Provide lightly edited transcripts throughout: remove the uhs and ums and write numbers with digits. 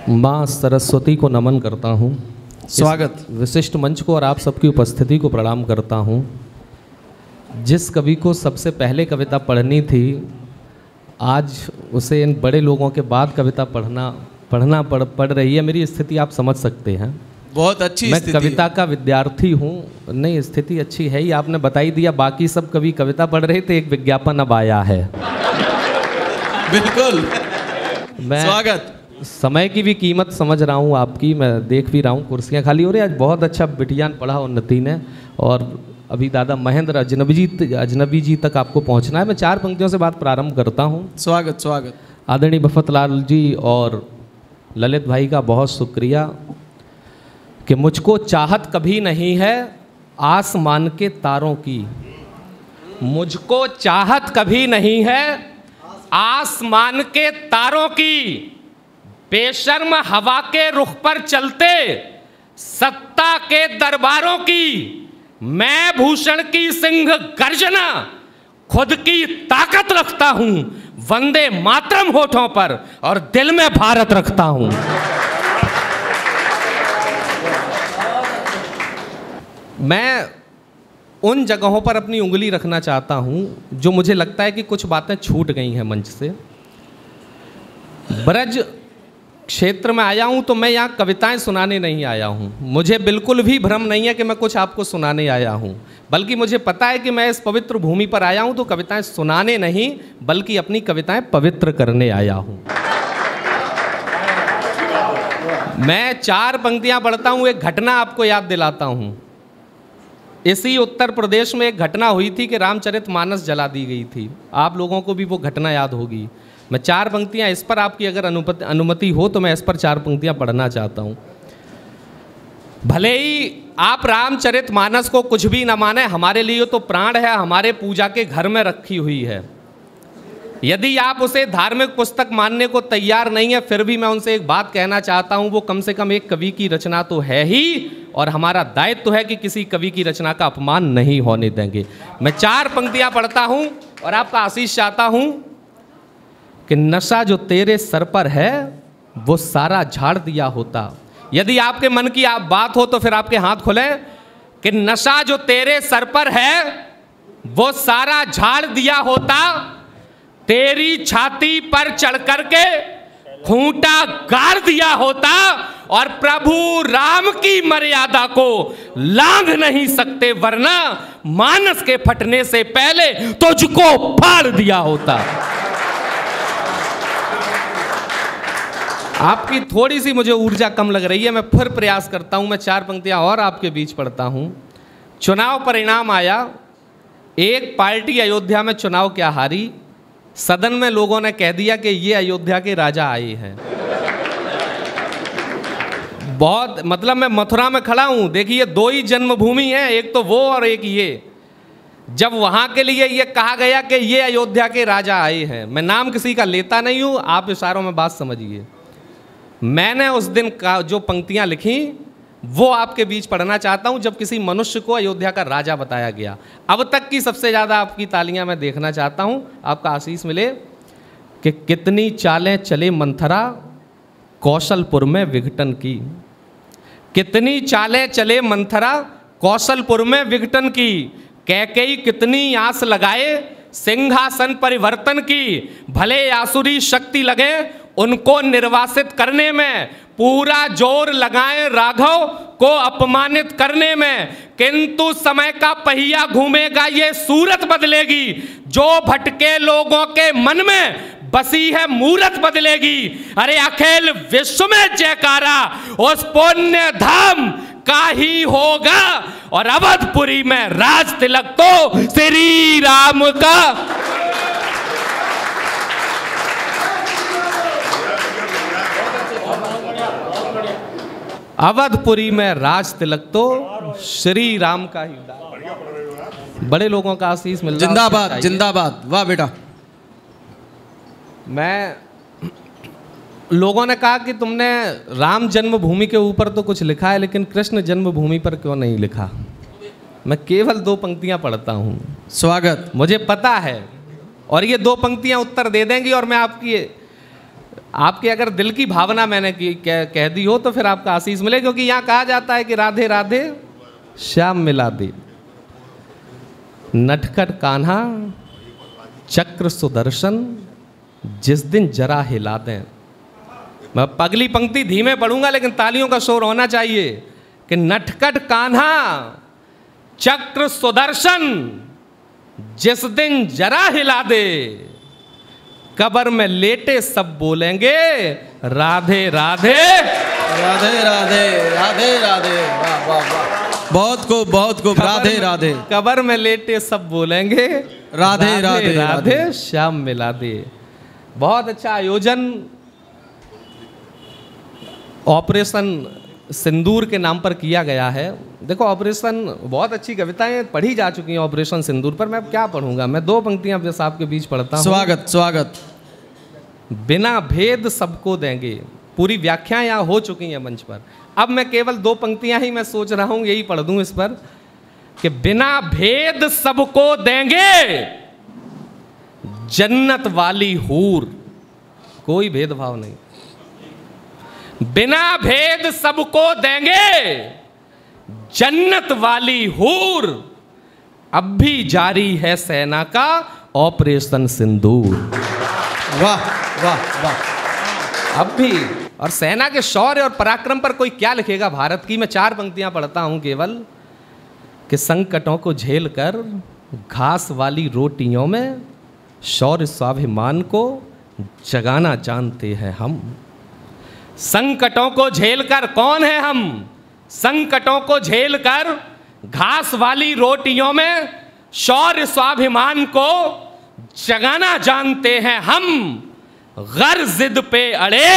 माँ सरस्वती को नमन करता हूँ। स्वागत। विशिष्ट मंच को और आप सबकी उपस्थिति को प्रणाम करता हूँ। जिस कवि को सबसे पहले कविता पढ़नी थी, आज उसे इन बड़े लोगों के बाद कविता पढ़ रही है। मेरी स्थिति आप समझ सकते हैं। बहुत अच्छी मैं स्थिति कविता का विद्यार्थी हूँ। नहीं, स्थिति अच्छी है ही। आपने बता ही दिया। बाकी सब कवि कविता पढ़ रहे थे, एक विज्ञापन अब आया है। बिल्कुल। मैं स्वागत। समय की भी कीमत समझ रहा हूँ आपकी। मैं देख भी रहा हूँ कुर्सियाँ खाली हो रही। आज बहुत अच्छा बिटियान पढ़ा उन्नति ने, और अभी दादा महेंद्र अजनबी जी तक आपको पहुँचना है। मैं 4 पंक्तियों से बात प्रारंभ करता हूँ। स्वागत स्वागत। आदरणीय बफतलाल जी और ललित भाई का बहुत शुक्रिया कि मुझको चाहत कभी नहीं है आसमान के तारों की। मुझको चाहत कभी नहीं है आसमान के तारों की। बेशर्म हवा के रुख पर चलते सत्ता के दरबारों की। मैं भूषण की सिंह गर्जना खुद की ताकत रखता हूं। वंदे मातरम होठों पर और दिल में भारत रखता हूं। मैं उन जगहों पर अपनी उंगली रखना चाहता हूं जो मुझे लगता है कि कुछ बातें छूट गई हैं मंच से। ब्रज क्षेत्र में आया हूं तो मैं यहाँ कविताएं सुनाने नहीं आया हूं। मुझे बिल्कुल भी भ्रम नहीं है कि मैं कुछ आपको सुनाने आया हूं, बल्कि मुझे पता है कि मैं इस पवित्र भूमि पर आया हूं तो कविताएं सुनाने नहीं, बल्कि अपनी कविताएं पवित्र करने आया हूं। मैं 4 पंक्तियां पढ़ता हूं, एक घटना आपको याद दिलाता हूं। इसी उत्तर प्रदेश में एक घटना हुई थी कि रामचरितमानस जला दी गई थी। आप लोगों को भी वो घटना याद होगी। मैं 4 पंक्तियां इस पर, आपकी अगर अनुमति हो तो मैं इस पर 4 पंक्तियां पढ़ना चाहता हूं। भले ही आप रामचरितमानस को कुछ भी न माने, हमारे लिए तो प्राण है, हमारे पूजा के घर में रखी हुई है। यदि आप उसे धार्मिक पुस्तक मानने को तैयार नहीं है, फिर भी मैं उनसे एक बात कहना चाहता हूं, वो कम से कम एक कवि की रचना तो है ही, और हमारा दायित्व है कि किसी कवि की रचना का अपमान नहीं होने देंगे। मैं 4 पंक्तियां पढ़ता हूं और आपका आशीष चाहता हूं कि नशा जो तेरे सर पर है वो सारा झाड़ दिया होता। यदि आपके मन की आप बात हो तो फिर आपके हाथ खुले कि नशा जो तेरे सर पर है वो सारा झाड़ दिया होता। तेरी छाती पर चढ़ करके खूंटा गाड़ दिया होता, और प्रभु राम की मर्यादा को लांघ नहीं सकते, वरना मानस के फटने से पहले तुझको फाड़ दिया होता। आपकी थोड़ी सी मुझे ऊर्जा कम लग रही है। मैं फिर प्रयास करता हूं। मैं 4 पंक्तियां और आपके बीच पढ़ता हूं। चुनाव परिणाम आया। एक पार्टी अयोध्या में चुनाव क्या हारी, सदन में लोगों ने कह दिया कि ये अयोध्या के राजा आए हैं। बहुत मतलब, मैं मथुरा में खड़ा हूं, देखिए 2 ही जन्मभूमि है, एक तो वो और एक ये। जब वहां के लिए ये कहा गया कि ये अयोध्या के राजा आए हैं, मैं नाम किसी का लेता नहीं हूं, आप इशारों में बात समझिए। मैंने उस दिन का जो पंक्तियां लिखी वो आपके बीच पढ़ना चाहता हूं, जब किसी मनुष्य को अयोध्या का राजा बताया गया। अब तक की सबसे ज़्यादा आपकी तालियां मैं देखना चाहता हूं, आपका आशीष मिले कि कितनी चालें चले मंथरा कौशलपुर में विघटन की। कितनी चालें चले मंथरा कौशलपुर में विघटन की। कैकेयी कितनी आस लगाए सिंहासन परिवर्तन की। भले आसुरी शक्ति लगे उनको निर्वासित करने में, पूरा जोर लगाएं राघव को अपमानित करने में, किंतु समय का पहिया घूमेगा, ये सूरत बदलेगी। जो भटके लोगों के मन में बसी है मूरत बदलेगी। अरे अखिल विश्व में जयकारा उस पुण्य धाम का ही होगा, और अवधपुरी में राज तिलक तो श्री राम का। अवधपुरी में राज तिलक तो श्री राम का ही। बड़े लोगों का आशीष मिल रहा है। जिंदाबाद जिंदाबाद। वाह बेटा। मैं, लोगों ने कहा कि तुमने राम जन्मभूमि के ऊपर तो कुछ लिखा है, लेकिन कृष्ण जन्मभूमि पर क्यों नहीं लिखा। मैं केवल 2 पंक्तियां पढ़ता हूं। स्वागत। मुझे पता है, और ये 2 पंक्तियां उत्तर दे देंगी, और मैं आपकी आपके अगर दिल की भावना मैंने कह दी हो तो फिर आपका आशीष मिले, क्योंकि यहाँ कहा जाता है कि राधे राधे श्याम मिला दे, नटखट कान्हा चक्र सुदर्शन जिस दिन जरा हिला दें। मैं अगली पंक्ति धीमे पढ़ूंगा लेकिन तालियों का शोर होना चाहिए कि नटखट कान्हा चक्र सुदर्शन जिस दिन जरा हिला दे, कब्र में लेटे सब बोलेंगे राधे राधे राधे राधे राधे राधे। वाह वाह वाह, बहुत खूब राधे राधे। कब्र में लेटे सब बोलेंगे राधे राधे राधे श्याम मिला दे। बहुत अच्छा आयोजन ऑपरेशन सिंदूर के नाम पर किया गया है। देखो ऑपरेशन, बहुत अच्छी कविताएं पढ़ी जा चुकी हैं ऑपरेशन सिंदूर पर, मैं अब क्या पढ़ूंगा। मैं दो पंक्तियां बस आपके बीच पढ़ता हूं। स्वागत स्वागत। बिना भेद सबको देंगे, पूरी व्याख्या यहाँ हो चुकी है मंच पर। अब मैं केवल दो पंक्तियां ही मैं सोच रहा हूं यही पढ़ दूं इस पर कि बिना भेद सबको देंगे जन्नत वाली हूर, कोई भेदभाव नहीं, बिना भेद सबको देंगे जन्नत वाली हूर, अब भी जारी है सेना का ऑपरेशन सिंदूर। वाह वाह वाह। अब भी, और सेना के शौर्य और पराक्रम पर कोई क्या लिखेगा भारत की। मैं चार पंक्तियां पढ़ता हूं केवल कि संकटों को झेल कर घास वाली रोटियों में शौर्य स्वाभिमान को जगाना जानते हैं हम। संकटों को झेलकर, कौन है हम? संकटों को झेलकर घास वाली रोटियों में शौर्य स्वाभिमान को जगाना जानते हैं हम। गर जिद पे अड़े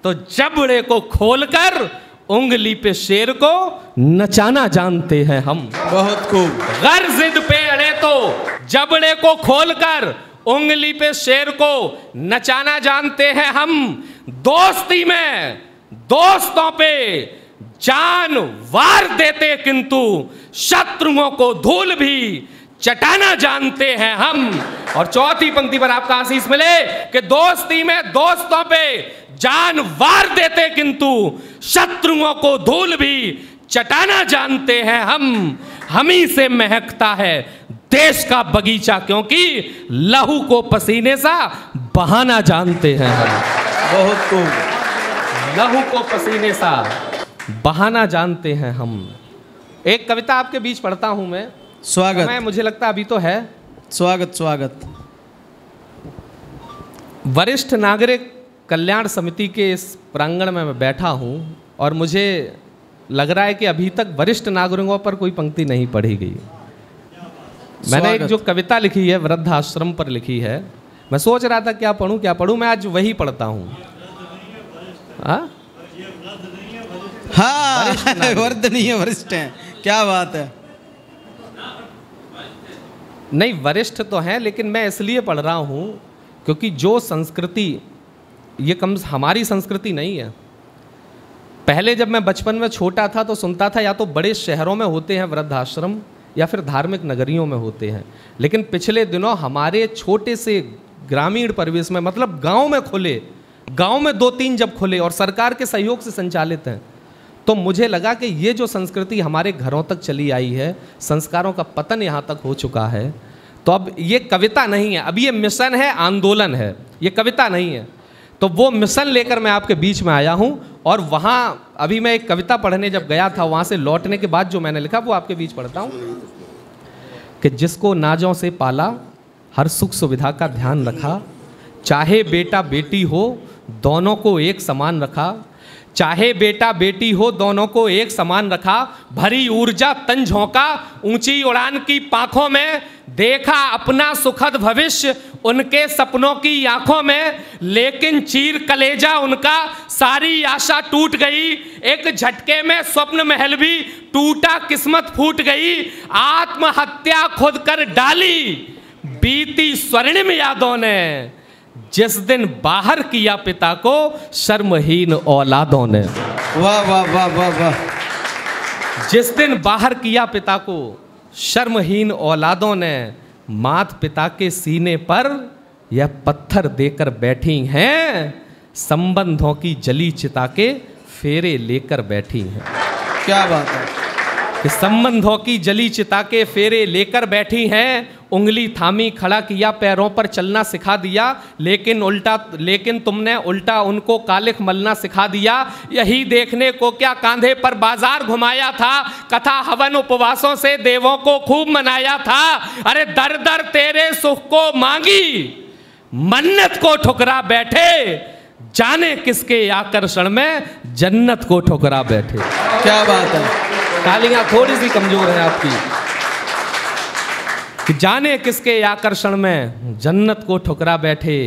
तो जबड़े को खोलकर उंगली पे शेर को नचाना जानते हैं हम। बहुत खूब। गर जिद पे अड़े तो जबड़े को खोलकर उंगली पे शेर को नचाना जानते हैं हम। दोस्ती में दोस्तों पे जान वार देते किंतु शत्रुओं को धूल भी चटाना जानते हैं हम। और चौथी पंक्ति पर आपका आशीष मिले कि दोस्ती में दोस्तों पे जान वार देते किंतु शत्रुओं को धूल भी चटाना जानते हैं हम। हमी से महकता है देश का बगीचा क्योंकि लहू को पसीने सा बहाना जानते हैं हम। बहुत खूब। लहू को पसीने सा बहाना जानते हैं हम। एक कविता आपके बीच पढ़ता हूं मैं। स्वागत। मैं, मुझे लगता अभी तो है। स्वागत स्वागत। वरिष्ठ नागरिक कल्याण समिति के इस प्रांगण में मैं बैठा हूं और मुझे लग रहा है कि अभी तक वरिष्ठ नागरिकों पर कोई पंक्ति नहीं पढ़ी गई। मैंने एक जो कविता लिखी है वृद्ध आश्रम पर लिखी है, मैं सोच रहा था क्या पढ़ूं, मैं आज वही पढ़ता हूं। हाँ वर्ध नहीं है, वरिष्ठ हैं। क्या बात है। नहीं, वरिष्ठ तो हैं लेकिन मैं इसलिए पढ़ रहा हूं क्योंकि जो संस्कृति, ये हमारी संस्कृति नहीं है। पहले जब मैं बचपन में छोटा था तो सुनता था या तो बड़े शहरों में होते हैं वृद्धाश्रम या फिर धार्मिक नगरियों में होते हैं, लेकिन पिछले दिनों हमारे छोटे से ग्रामीण परिवेश में, मतलब गांव में खुले, गांव में 2-3 जब खुले और सरकार के सहयोग से संचालित हैं, तो मुझे लगा कि ये जो संस्कृति हमारे घरों तक चली आई है, संस्कारों का पतन यहाँ तक हो चुका है। तो अब ये कविता नहीं है, अब ये मिशन है, आंदोलन है, ये कविता नहीं है। तो वो मिशन लेकर मैं आपके बीच में आया हूँ। और वहाँ अभी मैं एक कविता पढ़ने जब गया था, वहाँ से लौटने के बाद जो मैंने लिखा वो आपके बीच पढ़ता हूँ कि जिसको नाजों से पाला, हर सुख सुविधा का ध्यान रखा, चाहे बेटा बेटी हो दोनों को एक समान रखा, चाहे बेटा बेटी हो दोनों को एक समान रखा, भरी ऊर्जा तन झोंका, ऊंची उड़ान की पांखों में, देखा अपना सुखद भविष्य उनके सपनों की आंखों में, लेकिन चीर कलेजा उनका सारी आशा टूट गई, एक झटके में स्वप्न महल भी टूटा, किस्मत फूट गई, आत्महत्या खुद कर डाली बीती स्वर्णिम यादों ने, जिस दिन बाहर किया पिता को शर्महीन औलादों ने। वाह वाह वाह वाह वाह। जिस दिन बाहर किया पिता को शर्महीन औलादों ने, मात पिता के सीने पर यह पत्थर देकर बैठी हैं, संबंधों की जली चिता के फेरे लेकर बैठी हैं। क्या बात है कि संबंधों की जली चिता के फेरे लेकर बैठी हैं, उंगली थामी खड़ा किया, पैरों पर चलना सिखा दिया, लेकिन तुमने उल्टा उनको कालिख मलना सिखा दिया। यही देखने को क्या कांधे पर बाजार घुमाया था, कथा हवन उपवासों से देवों को खूब मनाया था। अरे दर दर तेरे सुख को मांगी, मन्नत को ठुकरा बैठे, जाने किसके आकर्षण में जन्नत को ठुकरा बैठे। क्या बात है। तालियां थोड़ी सी कमजोर है आपकी। कि जाने किसके आकर्षण में जन्नत को ठुकरा बैठे,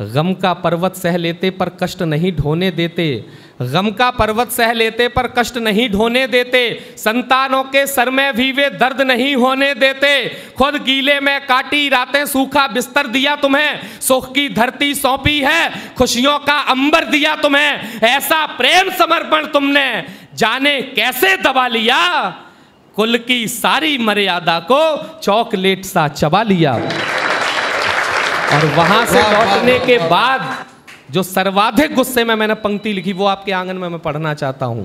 गम का पर्वत सह लेते पर कष्ट नहीं ढोने देते, गम का पर्वत सह लेते पर कष्ट नहीं ढोने देते, संतानों के सर में भी वे दर्द नहीं होने देते, खुद गीले में काटी रातें सूखा बिस्तर दिया तुम्हें, सुख की धरती सौंपी है, खुशियों का अंबर दिया तुम्हें, ऐसा प्रेम समर्पण तुमने जाने कैसे दबा लिया, कुल की सारी मर्यादा को चॉकलेट सा चबा लिया। और वहां से लौटने के बाद जो सर्वाधिक गुस्से में मैंने पंक्ति लिखी वो आपके आंगन में मैं पढ़ना चाहता हूं।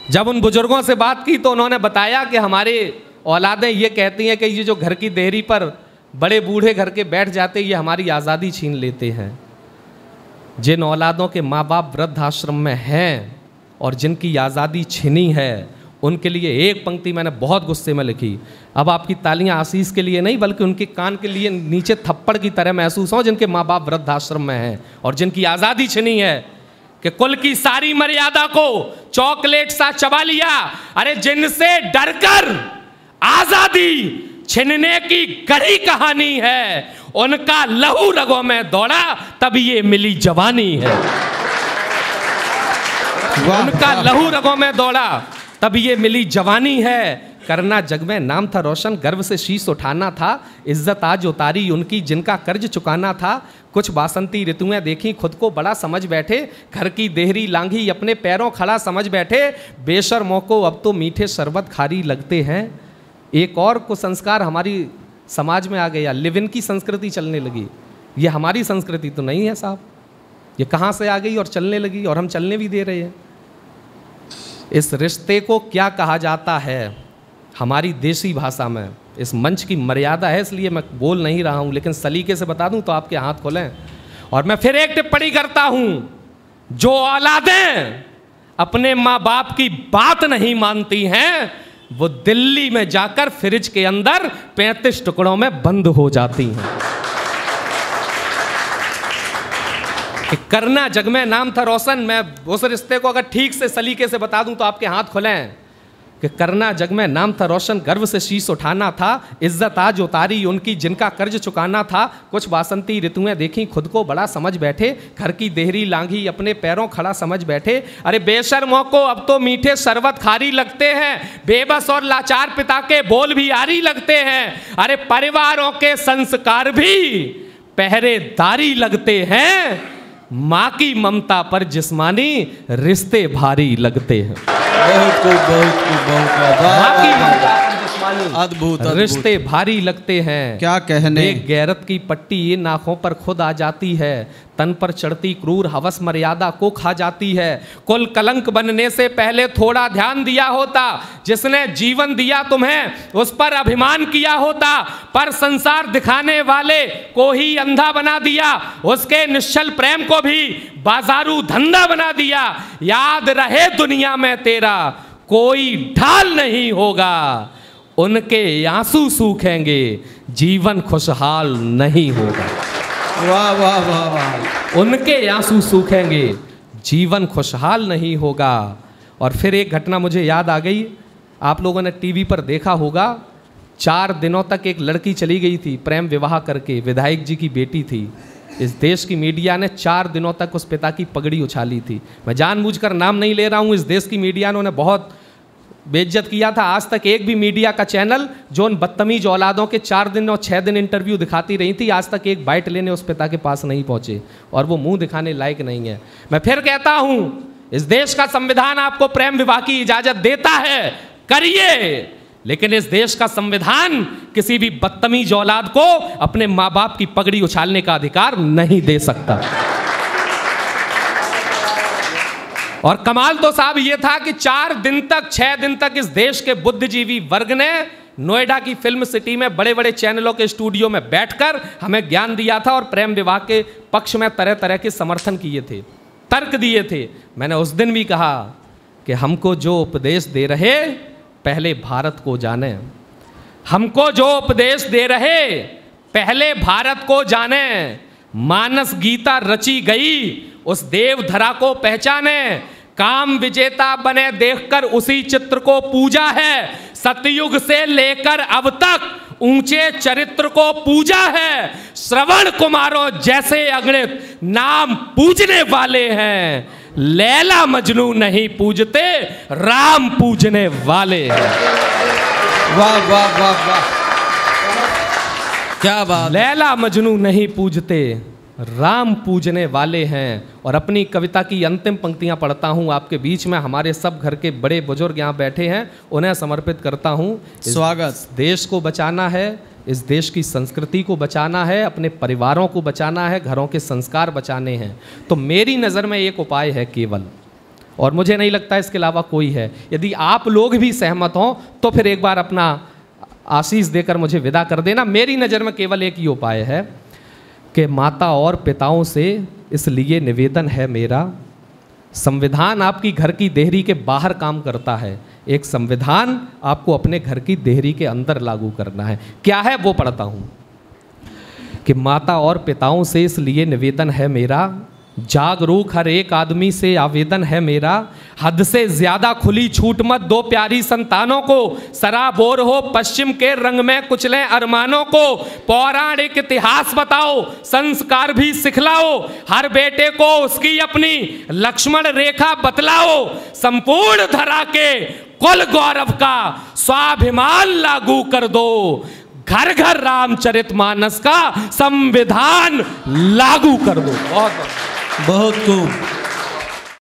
जब उन बुजुर्गों से बात की तो उन्होंने बताया कि हमारे औलादें ये कहती हैं कि ये जो घर की देहरी पर बड़े बूढ़े घर के बैठ जाते ये हमारी आज़ादी छीन लेते हैं। जिन औलादों के माँ बाप वृद्धाश्रम में हैं और जिनकी आज़ादी छीनी है, उनके लिए एक पंक्ति मैंने बहुत गुस्से में लिखी। अब आपकी तालियां आशीष के लिए नहीं बल्कि उनके कान के लिए नीचे थप्पड़ की तरह महसूस हो, जिनके माँ बाप वृद्धाश्रम में हैं और जिनकी आज़ादी छिनी है, कि कुल की सारी मर्यादा को चॉकलेट सा चबा लिया। अरे जिनसे डरकर आज़ादी छिनने की गढ़ी कहानी है, उनका लहू रगों में दौड़ा तब ये मिली जवानी है। उनका लहू रगों में दौड़ा तब ये मिली जवानी है। करना जग में नाम था रोशन, गर्व से शीश उठाना था, इज्जत आज उतारी उनकी जिनका कर्ज चुकाना था। कुछ बासंती ऋतुएं देखी खुद को बड़ा समझ बैठे, घर की देहरी लांघी अपने पैरों खड़ा समझ बैठे। बेशर्मों को अब तो मीठे शरबत खारी लगते हैं। एक और कुसंस्कार हमारी समाज में आ गया, लिव इन की संस्कृति चलने लगी। ये हमारी संस्कृति तो नहीं है साहब, ये कहाँ से आ गई और चलने लगी, और हम चलने भी दे रहे हैं। इस रिश्ते को क्या कहा जाता है हमारी देसी भाषा में, इस मंच की मर्यादा है इसलिए मैं बोल नहीं रहा हूं, लेकिन सलीके से बता दूं तो आपके हाथ खोलें। और मैं फिर एक टिप्पणी करता हूं, जो औलादें अपने माँ बाप की बात नहीं मानती हैं वो दिल्ली में जाकर फ्रिज के अंदर 35 टुकड़ों में बंद हो जाती हैं। करना जग में नाम था रोशन, मैं उस रिश्ते को अगर ठीक से सलीके से बता दूं तो आपके हाथ खुलें कि करना जग में नाम था रोशन, गर्व से शीश उठाना था, इज्जत आज उतारी उनकी जिनका कर्ज चुकाना था। कुछ बासंती ऋतुएं देखी खुद को बड़ा समझ बैठे, घर की देहरी लांघी अपने पैरों खड़ा समझ बैठे। अरे बेशर्मों को अब तो मीठे शरबत खारी लगते हैं, बेबस और लाचार पिता के बोल भी आरी लगते हैं। अरे परिवारों के संस्कार भी पहरेदारी लगते हैं, माँ की ममता पर जिस्मानी रिश्ते भारी लगते हैं। माँ की ममता पर जिस्मानी अद्भुत रिश्ते भारी लगते हैं। क्या कहने। एक गैरत की पट्टी ये नाखों पर खुद आ जाती है, तन पर चढ़ती क्रूर हवस मर्यादा को खा जाती है। कुल कलंक बनने से पहले थोड़ा ध्यान दिया होता, जिसने जीवन दिया तुम्हें उस पर अभिमान किया होता, पर संसार दिखाने वाले को ही अंधा बना दिया, उसके निश्चल प्रेम को भी बाजारू धंधा बना दिया। याद रहे दुनिया में तेरा कोई ढाल नहीं होगा, उनके आंसू सूखेंगे जीवन खुशहाल नहीं होगा। वाह वाह वाह वाह। उनके आंसू सूखेंगे जीवन खुशहाल नहीं होगा। और फिर एक घटना मुझे याद आ गई, आप लोगों ने टीवी पर देखा होगा, 4 दिनों तक एक लड़की चली गई थी प्रेम विवाह करके, विधायक जी की बेटी थी। इस देश की मीडिया ने 4 दिनों तक उस पिता की पगड़ी उछाली थी। मैं जानबूझकर नाम नहीं ले रहा हूँ, इस देश की मीडिया ने उन्हें बहुत बेइज्जत किया था। आज तक एक भी मीडिया का चैनल जो उन बदतमीज औलादों के 4 दिन और 6 दिन इंटरव्यू दिखाती रही थी, आज तक एक बाइट लेने उस पिता के पास नहीं पहुंचे, और वो मुंह दिखाने लायक नहीं है। मैं फिर कहता हूं, इस देश का संविधान आपको प्रेम विवाह की इजाजत देता है, करिए, लेकिन इस देश का संविधान किसी भी बदतमीज औलाद को अपने माँ बाप की पगड़ी उछालने का अधिकार नहीं दे सकता। और कमाल तो साहब ये था कि 4 दिन तक 6 दिन तक इस देश के बुद्धिजीवी वर्ग ने नोएडा की फिल्म सिटी में बड़े बड़े चैनलों के स्टूडियो में बैठकर हमें ज्ञान दिया था और प्रेम विवाह के पक्ष में तरह तरह के समर्थन किए थे, तर्क दिए थे। मैंने उस दिन भी कहा कि हमको जो उपदेश दे रहे पहले भारत को जाने, हमको जो उपदेश दे रहे पहले भारत को जाने, मानस गीता रची गई उस देवधरा को पहचाने, काम विजेता बने देखकर उसी चित्र को पूजा है, सतयुग से लेकर अब तक ऊंचे चरित्र को पूजा है, श्रवण कुमारों जैसे अगणित नाम पूजने वाले हैं, लैला मजनू नहीं पूजते राम पूजने वाले हैं। वाह वाह वाह वाह, क्या बात। लैला मजनू नहीं पूजते राम पूजने वाले हैं। और अपनी कविता की अंतिम पंक्तियां पढ़ता हूं आपके बीच में। हमारे सब घर के बड़े बुजुर्ग यहाँ बैठे हैं, उन्हें समर्पित करता हूं। स्वागत। देश को बचाना है, इस देश की संस्कृति को बचाना है, अपने परिवारों को बचाना है, घरों के संस्कार बचाने हैं। तो मेरी नज़र में एक उपाय है केवल, और मुझे नहीं लगता इसके अलावा कोई है। यदि आप लोग भी सहमत हों तो फिर एक बार अपना आशीष देकर मुझे विदा कर देना। मेरी नज़र में केवल एक ही उपाय है कि माता और पिताओं से इसलिए निवेदन है मेरा, संविधान आपकी घर की देहरी के बाहर काम करता है, एक संविधान आपको अपने घर की देहरी के अंदर लागू करना है। क्या है वो पढ़ता हूँ कि माता और पिताओं से इसलिए निवेदन है मेरा, जागरूक हर एक आदमी से आवेदन है मेरा, हद से ज्यादा खुली छूट मत दो प्यारी संतानों को, सराबोर हो पश्चिम के रंग में कुचले अरमानों को, पौराणिक इतिहास बताओ संस्कार भी सिखलाओ, हर बेटे को उसकी अपनी लक्ष्मण रेखा बतलाओ, संपूर्ण धरा के कुल गौरव का स्वाभिमान लागू कर दो, घर घर रामचरितमानस का संविधान लागू कर दो। बहुत खूब।